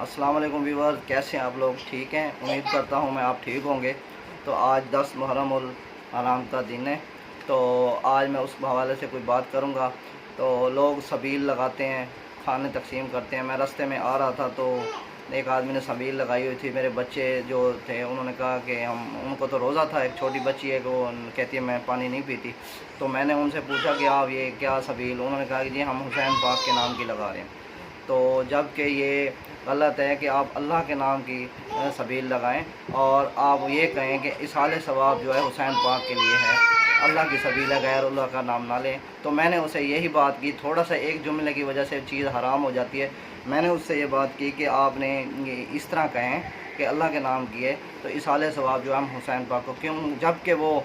अस्सलाम वालेकुम व्यूअर्स, कैसे हैं आप लोग? ठीक हैं, उम्मीद करता हूं मैं आप ठीक होंगे। तो आज 10 मुहर्रम उल हराम का दिन है, तो आज मैं उस हवाले से कोई बात करूंगा। तो लोग सबील लगाते हैं, खाने तकसीम करते हैं। मैं रास्ते में आ रहा था तो एक आदमी ने सबील लगाई हुई थी। मेरे बच्चे जो थे उन्होंने कहा कि उनको तो रोज़ा था। एक छोटी बच्ची है वो कहती है मैं पानी नहीं पीती। तो मैंने उनसे पूछा कि आप ये क्या सबील, उन्होंने कहा कि जी हम हुसैन पाक के नाम की लगा रहे हैं। तो जबकि ये गलत है कि आप अल्लाह के नाम की सबील लगाएं और आप ये कहें कि इसाले सवाब जो है हुसैन पाक के लिए है, अल्लाह की सबील है, गैर अल्लाह का नाम ना लें। तो मैंने उसे यही बात की, थोड़ा सा एक जुमले की वजह से चीज़ हराम हो जाती है। मैंने उससे ये बात की कि आपने इस तरह कहें कि अल्लाह के नाम की है तो इसाले सवाब जो है हम हुसैन पाक को क्यों, जबकि वो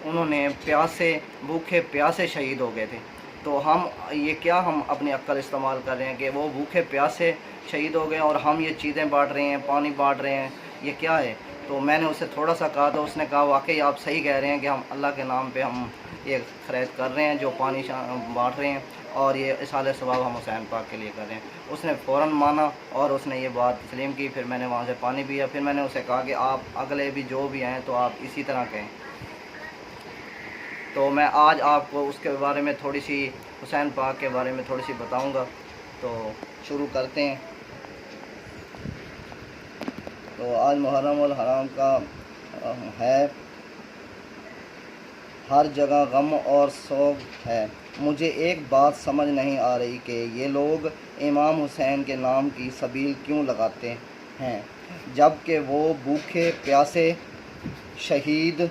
उन्होंने प्यासे भूखे प्यासे शहीद हो गए थे। तो हम ये क्या हम अपनी अक्ल इस्तेमाल कर रहे हैं कि वो भूखे प्यासे शहीद हो गए और हम ये चीज़ें बांट रहे हैं, पानी बांट रहे हैं, ये क्या है? तो मैंने उससे थोड़ा सा कहा तो उसने कहा वाकई आप सही कह रहे हैं कि हम अल्लाह के नाम पे हम ये खरीद कर रहे हैं, जो पानी बांट रहे हैं और ये इसाले सवाब हम हुसैन पाक के लिए कर रहे हैं। उसने फ़ौरन माना और उसने ये बात तस्लीम की। फिर मैंने वहाँ से पानी पिया। फिर मैंने उसे कहा कि आप अगले भी जो भी आएँ तो आप इसी तरह कहें। तो मैं आज आपको उसके बारे में थोड़ी सी, हुसैन पाक के बारे में थोड़ी सी बताऊंगा। तो शुरू करते हैं। तो आज मुहर्रम उल हराम का है, हर जगह गम और सोग है। मुझे एक बात समझ नहीं आ रही कि ये लोग इमाम हुसैन के नाम की सबील क्यों लगाते हैं, जबकि वो भूखे प्यासे शहीद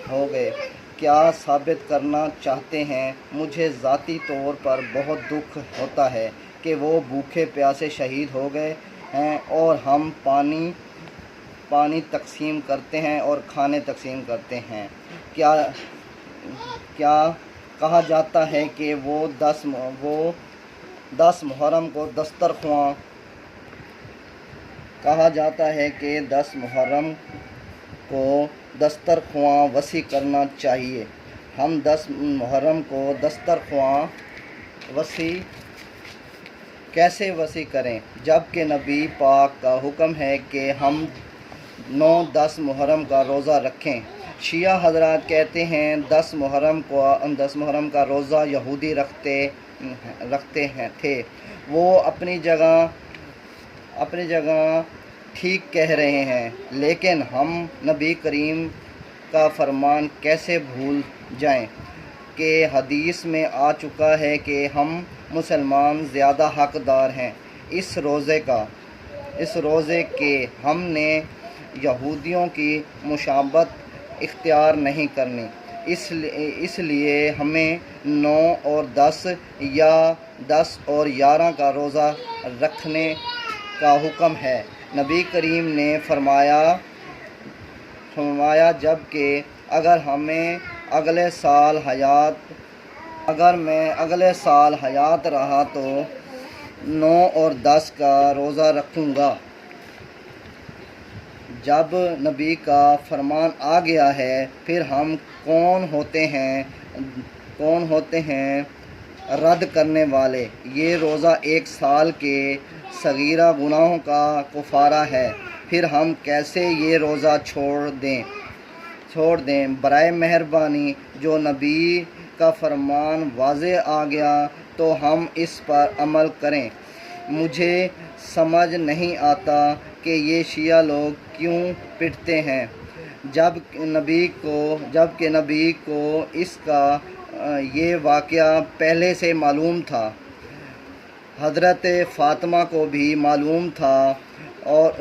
हो गए। क्या साबित करना चाहते हैं? मुझे ज़ाती तौर पर बहुत दुख होता है कि वो भूखे प्यासे शहीद हो गए हैं और हम पानी तकसीम करते हैं और खाने तकसीम करते हैं। क्या क्या कहा जाता है कि वो 10 मुहर्रम को दस्तरख्वां कहा जाता है कि 10 मुहर्रम को दस्तरख्वां वसी करना चाहिए। हम 10 मुहर्रम को दस्तरख्वां कैसे वसी करें, जबकि नबी पाक का हुक्म है कि हम 9-10 मुहर्रम का रोज़ा रखें। शिया हजरात कहते हैं 10 मुहर्रम का रोज़ा यहूदी रखते हैं थे। वो अपनी जगह ठीक कह रहे हैं, लेकिन हम नबी करीम का फरमान कैसे भूल जाएं कि हदीस में आ चुका है कि हम मुसलमान ज़्यादा हकदार हैं इस रोज़े के। हमने यहूदियों की मुशाबत इख्तियार नहीं करनी, इसलिए हमें 9 और 10 या 10 और 11 का रोज़ा रखने का हुक्म है। नबी करीम ने फरमाया जबकि अगर मैं अगले साल हयात रहा तो 9 और 10 का रोज़ा रखूँगा। जब नबी का फरमान आ गया है, फिर हम कौन होते हैं रद्द करने वाले। ये रोज़ा 1 साल के सगीरा गुनाहों का कुफारा है, फिर हम कैसे ये रोज़ा छोड़ दें। बराए मेहरबानी, जो नबी का फरमान वाज़े आ गया तो हम इस पर अमल करें। मुझे समझ नहीं आता कि ये शिया लोग क्यों पिटते हैं, जबकि नबी को इसका ये वाक़या पहले से मालूम था। हज़रत फ़ातिमा को भी मालूम था और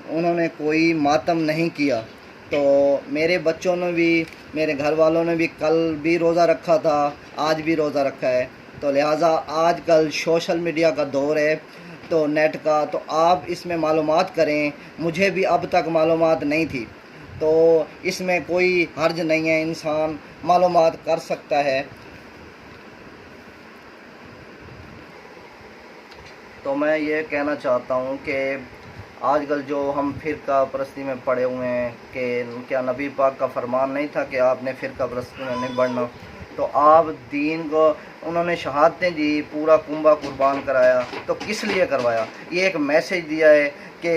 उन्होंने कोई मातम नहीं किया। तो मेरे बच्चों ने भी, मेरे घर वालों ने भी कल भी रोज़ा रखा था, आज भी रोज़ा रखा है। तो लिहाजा आजकल सोशल मीडिया का दौर है, तो नेट का, तो आप इसमें मालूमात करें। मुझे भी अब तक मालूमात नहीं थी, तो इसमें कोई हर्ज नहीं है, इंसान मालूमात कर सकता है। तो मैं ये कहना चाहता हूँ कि आजकल जो हम फ़िरका परस्ती में पड़े हुए हैं कि क्या नबी पाक का फरमान नहीं था कि आपने फ़िरका परस्ती में नहीं बढ़ना। تو آپ دین کو انہوں نے شہادتیں دی، پورا کنبہ قربان کرایا، تو کس لیے کروایا؟ یہ ایک میسج دیا ہے کہ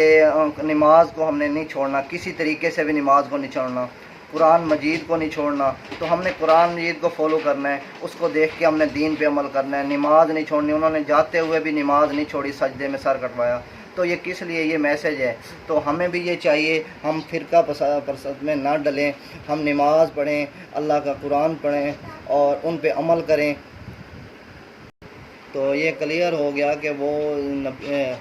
نماز کو ہم نے نہیں چھوڑنا، کسی طریقے سے بھی نماز کو نہیں چھوڑنا، قرآن مجید کو نہیں چھوڑنا۔ تو ہم نے قرآن مجید کو فالو کرنا ہے، اس کو دیکھ کے ہم نے دین پہ عمل کرنا ہے، نماز نہیں چھوڑنی۔ انہوں نے جاتے ہوئے بھی نماز نہیں چھوڑی، سجدے میں سر کٹوایا۔ تو یہ کس لیے یہ میسج ہے؟ تو ہمیں بھی یہ چاہیے ہم فرقہ پرست میں نہ ڈلیں، ہم نماز پڑھیں، اللہ کا قرآن پڑھیں اور ان پہ عمل کریں۔ تو یہ کلیئر ہو گیا کہ وہ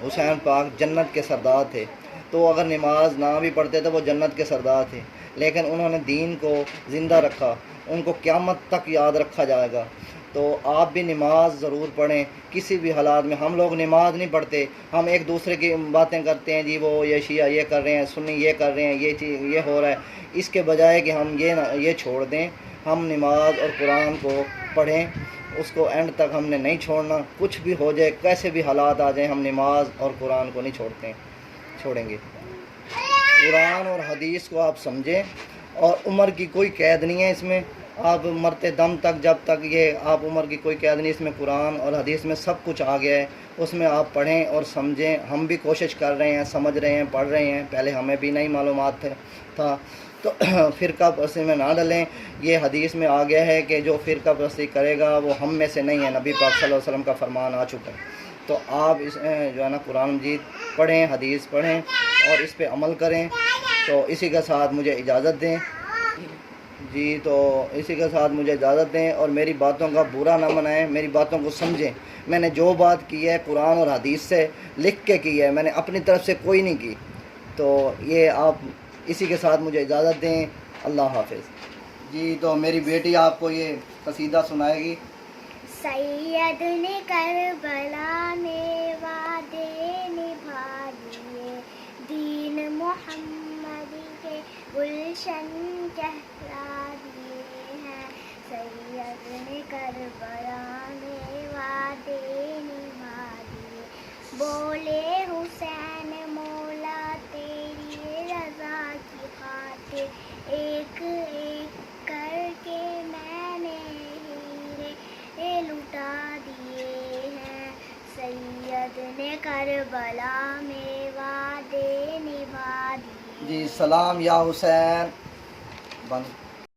حسین پاک جنت کے سردار تھے، تو اگر نماز نہ بھی پڑھتے تو وہ جنت کے سردار تھے، لیکن انہوں نے دین کو زندہ رکھا، ان کو قیامت تک یاد رکھا جائے گا۔ تو آپ بھی نماز ضرور پڑھیں کسی بھی حالات میں۔ ہم لوگ نماز نہیں پڑھتے، ہم ایک دوسرے کی باتیں کرتے ہیں، جی وہ یہ شیعہ یہ کر رہے ہیں، سنی یہ کر رہے ہیں، یہ چیز یہ ہو رہا ہے۔ اس کے بجائے کہ ہم یہ چھوڑ دیں، ہم نماز اور قرآن کو پڑھیں، اس کو اینڈ تک ہم نے نہیں چھوڑنا۔ کچھ بھی ہو جائے، کیسے بھی حالات آ جائیں، ہم نماز اور قرآن کو نہیں چھوڑیں گے۔ قرآن اور حدیث کو آپ سمجھیں، اور عمر کی کوئی قید نہیں ہے اس میں، آپ مرتے دم تک، جب تک یہ آپ عمر کی کوئی قید نہیں، اس میں قرآن اور حدیث میں سب کچھ آ گیا ہے، اس میں آپ پڑھیں اور سمجھیں۔ ہم بھی کوشش کر رہے ہیں، سمجھ رہے ہیں، پڑھ رہے ہیں، پہلے ہمیں بھی نہیں معلومات تھا، تو فرقہ پرستی میں نہ ڈلیں۔ یہ حدیث میں آ گیا ہے کہ جو فرقہ پرستی کرے گا وہ ہم میں سے نہیں ہے، نبی پاک صلی اللہ علیہ وسلم کا فرمان آ چکا ہے۔ تو آپ اس جو ہے نا قرآن مجید پڑھیں، حدیث پڑھیں اور اس پہ عمل کریں۔ تو اسی کے ساتھ مجھے اجازت دیں جی، تو اسی کے ساتھ مجھے اجازت دیں، اور میری باتوں کا برا نہ منائیں، میری باتوں کو سمجھیں۔ میں نے جو بات کی ہے قرآن اور حدیث سے لکھ کے کی ہے، میں نے اپنی طرف سے کوئی نہیں کی۔ تو یہ آپ اسی کے ساتھ مجھے اجازت دیں۔ اللہ حافظ جی۔ تو میری بیٹی آپ کو یہ قصیدہ سنائے گی۔ سید نے کربلا میں وعدے نبھا دیے، دین محمد کے گلشن چہرا دیے ہیں۔ سید نے کربلا میں وعدے نبھا دیے، بولے حسین مولا تیری رضا کی خاطر، ایک ایک کر کے میں نے ہیرے لٹا دیے ہیں۔ سید نے کربلا میں وعدے نبھا دیے۔ جی، سلام یا حسین بند۔